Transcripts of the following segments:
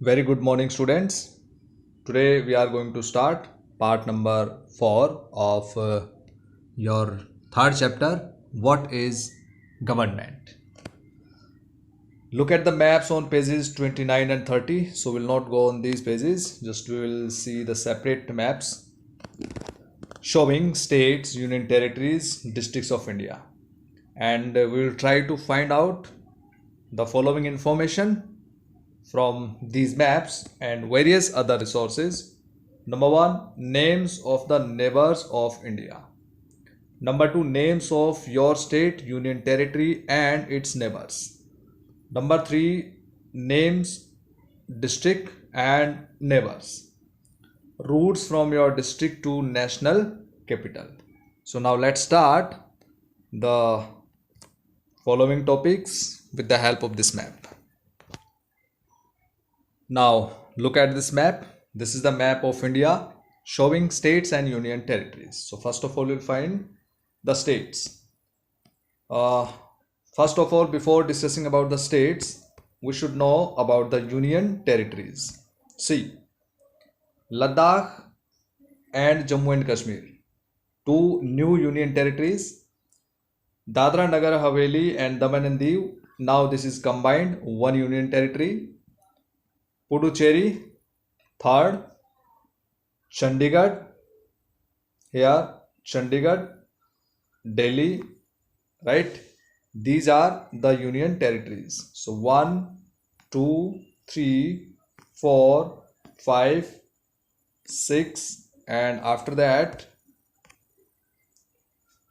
Very good morning, students. Today we are going to start part number 4 of your third chapter. What is government? Look at the maps on pages 29 and 30. So we'll not go on these pages, just we will see the separate maps showing states, union territories, districts of India. And we will try to find out the following information from these maps and various other resources. Number one, names of the neighbors of India. Number two, names of your state, union territory, and its neighbors. Number three, names, district, and neighbors. Routes from your district to national capital. So now let's start the following topics with the help of this map. Now look at this map. This is the map of India showing states and union territories. So first of all, you'll find the states. First of all, before discussing about the states, we should know about the union territories. See, Ladakh and Jammu and Kashmir, two new union territories. Dadra Nagar Haveli and Daman and Diu, now this is combined one union territory. Puducherry, third. Chandigarh, here Chandigarh, Delhi, right? These are the union territories. So 1, 2, 3, 4, 5, 6, and after that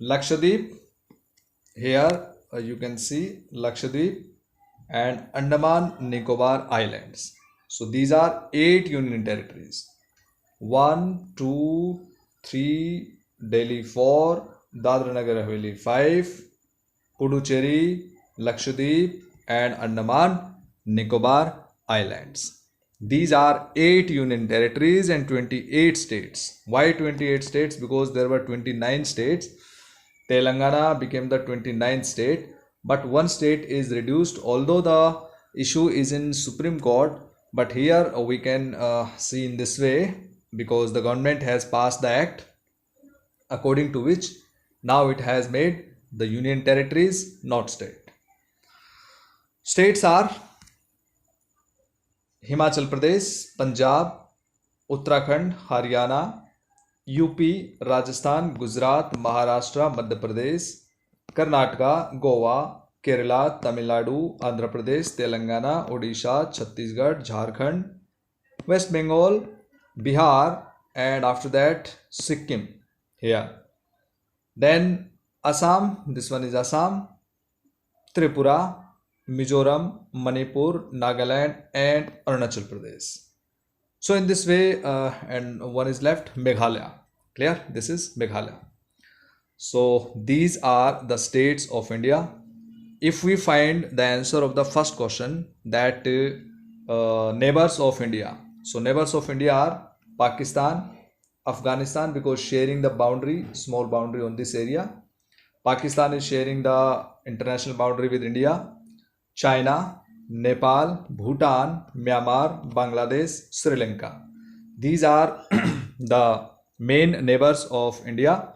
Lakshadweep. Here you can see Lakshadweep and Andaman Nicobar Islands. So these are 8 union territories. 1, 2, 3, Delhi 4, Dadra Nagar Haveli 5, Puducherry, Lakshadweep, and Andaman Nicobar Islands. These are 8 union territories and 28 states. Why 28 states? Because there were 29 states. Telangana became the 29th state, but one state is reduced, although the issue is in Supreme Court. But here we can see in this way, because the government has passed the act according to which now it has made the union territories not state. States are Himachal Pradesh, Punjab, Uttarakhand, Haryana, UP, Rajasthan, Gujarat, Maharashtra, Madhya Pradesh, Karnataka, Goa, Kerala, Tamil Nadu, Andhra Pradesh, Telangana, Odisha, Chhattisgarh, Jharkhand, West Bengal, Bihar, and after that Sikkim here. Then Assam, this one is Assam, Tripura, Mizoram, Manipur, Nagaland, and Arunachal Pradesh. So in this way, and one is left, Meghalaya. Clear? This is Meghalaya. So these are the states of India. If we find the answer of the first question, that neighbors of India. So neighbors of India are Pakistan, Afghanistan, because sharing the boundary, small boundary on this area. Pakistan is sharing the international boundary with India. China, Nepal, Bhutan, Myanmar, Bangladesh, Sri Lanka. These are the main neighbors of India.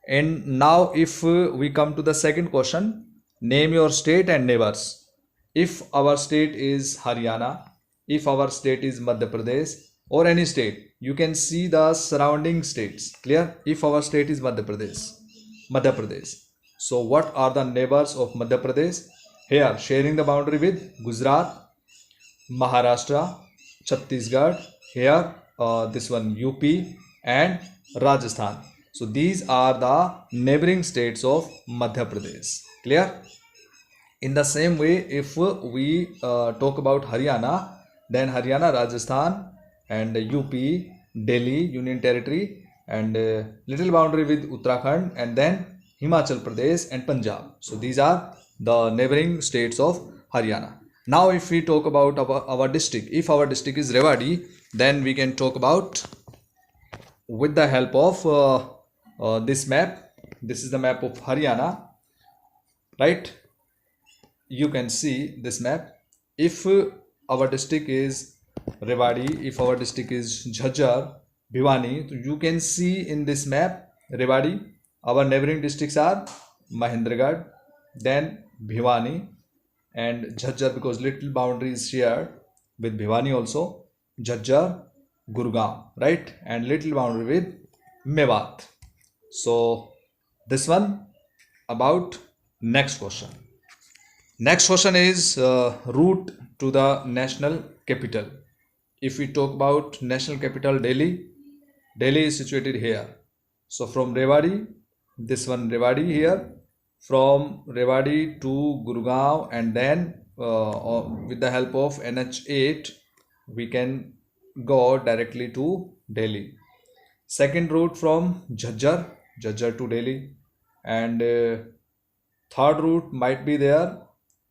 And now if we come to the second question, name your state and neighbors. If our state is Haryana, if our state is Madhya Pradesh, or any state, you can see the surrounding states. Clear? If our state is Madhya Pradesh. So what are the neighbors of Madhya Pradesh? Here, sharing the boundary with Gujarat, Maharashtra, Chhattisgarh, here this one UP and Rajasthan. So these are the neighboring states of Madhya Pradesh. Clear? In the same way, if we talk about Haryana, then Haryana, Rajasthan, and UP, Delhi, Union Territory, and little boundary with Uttarakhand, and then Himachal Pradesh and Punjab. So these are the neighboring states of Haryana. Now if we talk about our district, if our district is Rewari, then we can talk about, with the help of this map. This is the map of Haryana, right? You can see this map. If our district is Rewari. If our district is Jhajjar, Bhiwani, so you can see in this map Rewari. Our neighboring districts are Mahendragarh, then Bhiwani and Jhajjar, because little boundary is shared with Bhiwani also. Jhajjar, Gurgaon, right? And little boundary with Mewat. So this one about next question. Next question is route to the national capital. If we talk about national capital Delhi, Delhi is situated here. So from Rewari, this one Rewari here, from Rewari to Gurgaon, and then with the help of NH8 we can go directly to Delhi. Second route from Jhajjar to Delhi, and third route might be there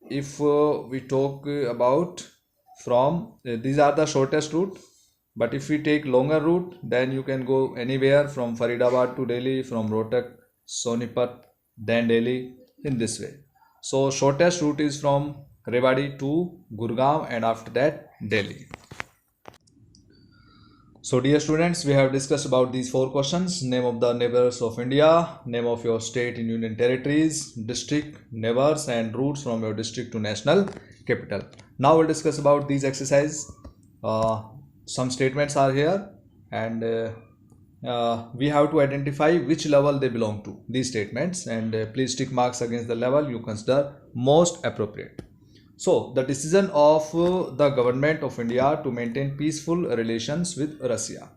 if we talk about from these are the shortest route, but if we take longer route then you can go anywhere from Faridabad to Delhi, from Rohtak, Sonipat, then Delhi, in this way. So shortest route is from Rewari to Gurgaon, and after that Delhi. So dear students, we have discussed about these 4 questions: name of the neighbors of India, name of your state in union territories, district, neighbors, and routes from your district to national capital. Now we'll discuss about these exercises. Some statements are here, and we have to identify which level they belong to, these statements, and please tick marks against the level you consider most appropriate. So the decision of the government of India to maintain peaceful relations with Russia.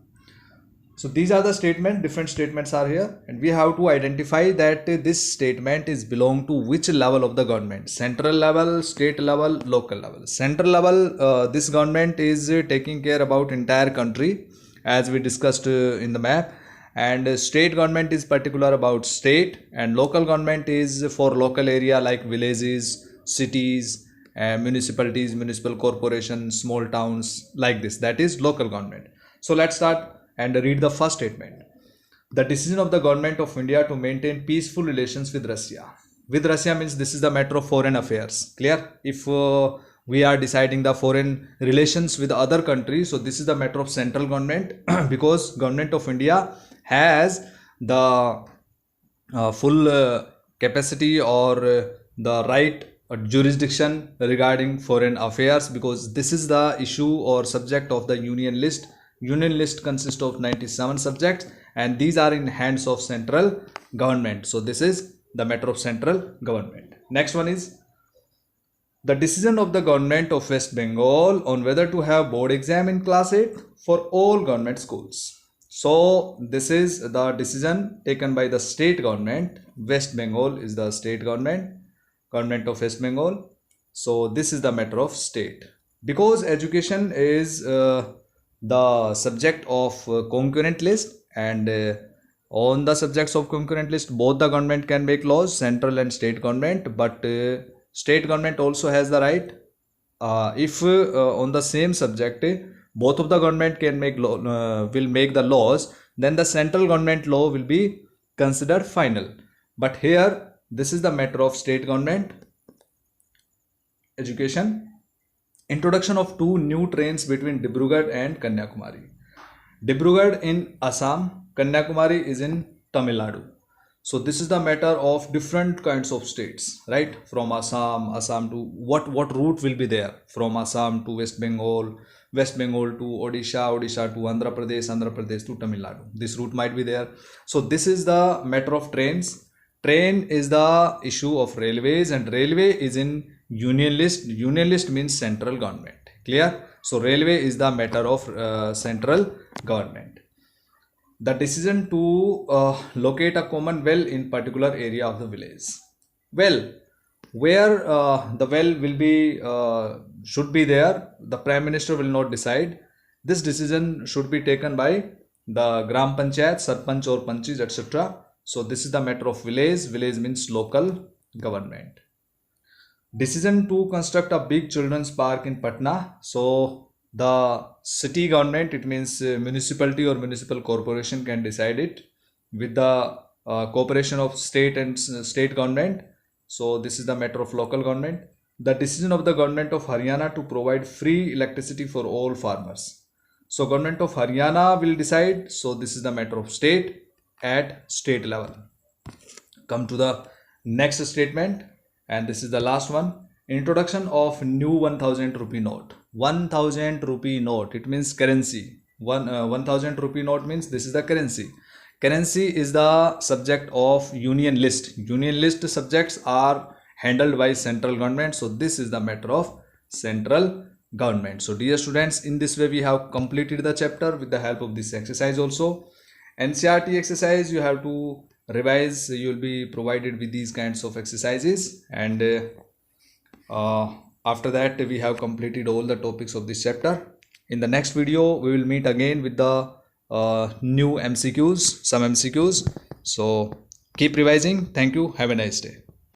So these are the statements, different statements are here, and we have to identify that this statement is belong to which level of the government: central level, state level, local level. Central level, this government is taking care about entire country, as we discussed in the map, and state government is particular about state, and local government is for local area like villages, cities, municipalities, municipal corporations, small towns, like this. That is local government. So let's start and read the first statement. The decision of the government of India to maintain peaceful relations with Russia. With Russia means this is the matter of foreign affairs. Clear? If we are deciding the foreign relations with other countries, so this is the matter of central government because government of India has the full capacity or the right jurisdiction regarding foreign affairs, because this is the issue or subject of the union list. Union list consists of 97 subjects, and these are in hands of central government. So this is the matter of central government. Next one is the decision of the government of West Bengal on whether to have board exam in class 8 for all government schools. So this is the decision taken by the state government. West Bengal is the state government of West Bengal. So this is the matter of state, because education is the subject of concurrent list, and on the subjects of concurrent list both the government can make laws, central and state government, but state government also has the right if on the same subject both of the government can make law, will make the laws, then the central government law will be considered final. But here this is the matter of state government. Education. Introduction of 2 new trains between Dibrugarh and Kanyakumari. Dibrugarh in Assam, Kanyakumari is in Tamil Nadu. So this is the matter of different kinds of states, right? From Assam to what route will be there? From Assam to West Bengal to Odisha to Andhra Pradesh to Tamil Nadu. This route might be there. So this is the matter of trains. Train is the issue of railways, and railway is in union list. Union list means central government. Clear? So railway is the matter of central government. The decision to locate a common well in particular area of the village. Well, where the well will be should be there, the Prime Minister will not decide. This decision should be taken by the Gram Panchayat, Sarpanch or Panchis, etc. So this is the matter of village. Village means local government. Decision to construct a big children's park in Patna. So the city government, it means municipality or municipal corporation, can decide it with the cooperation of state and state government. So this is the matter of local government. the decision of the government of Haryana to provide free electricity for all farmers. So government of Haryana will decide. So this is the matter of state at state level. Come to the next statement, and this is the last one. Introduction of new 1000 rupee note. 1000 rupee note, it means currency. 1000 rupee note means this is the currency. Currency is the subject of union list. Union list subjects are handled by central government. So this is the matter of central government. So dear students, in this way we have completed the chapter with the help of this exercise also. NCERT exercise you have to revise. You will be provided with these kinds of exercises, and after that we have completed all the topics of this chapter. In the next video we will meet again with the new MCQs, some MCQs. So keep revising. Thank you. Have a nice day.